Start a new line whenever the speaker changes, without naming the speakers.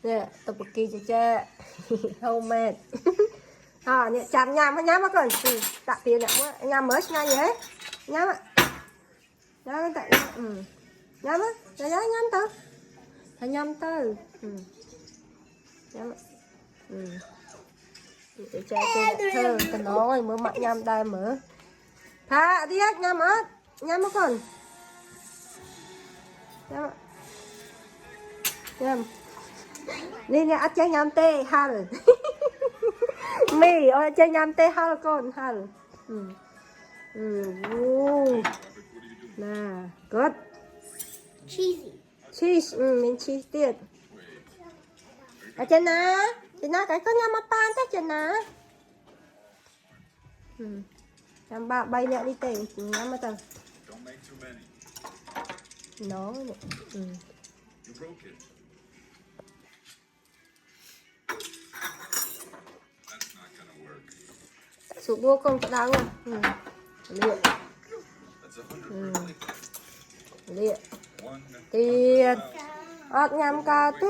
nè tập kỳ cho homemade nè chạm nhám nó còn đặt tiền nhám mới ngay vậy nhám ạ nhám tại nhám á nhám tao phải nhám tao nhám để cho tôi thơ cái nó mới mặc nhám đây mở tha đi hết nhám á nhám nó còn nhám nhámนี่เนี่ยอาจารย์ยามเต้ฮัลมีอาจารย์ยามเต้ฮัลก่อนฮัลน่า good cheese มีชีสเตี้ยอาจารย์นะอาจารย์นะcái có nhâm mà pan thế aจารย์นะnhâm ba bay nè đi tè nhâm mà tao nó sụp vô con có đau không? Liệt. Liệt. Tiền. Nhằm cả thế.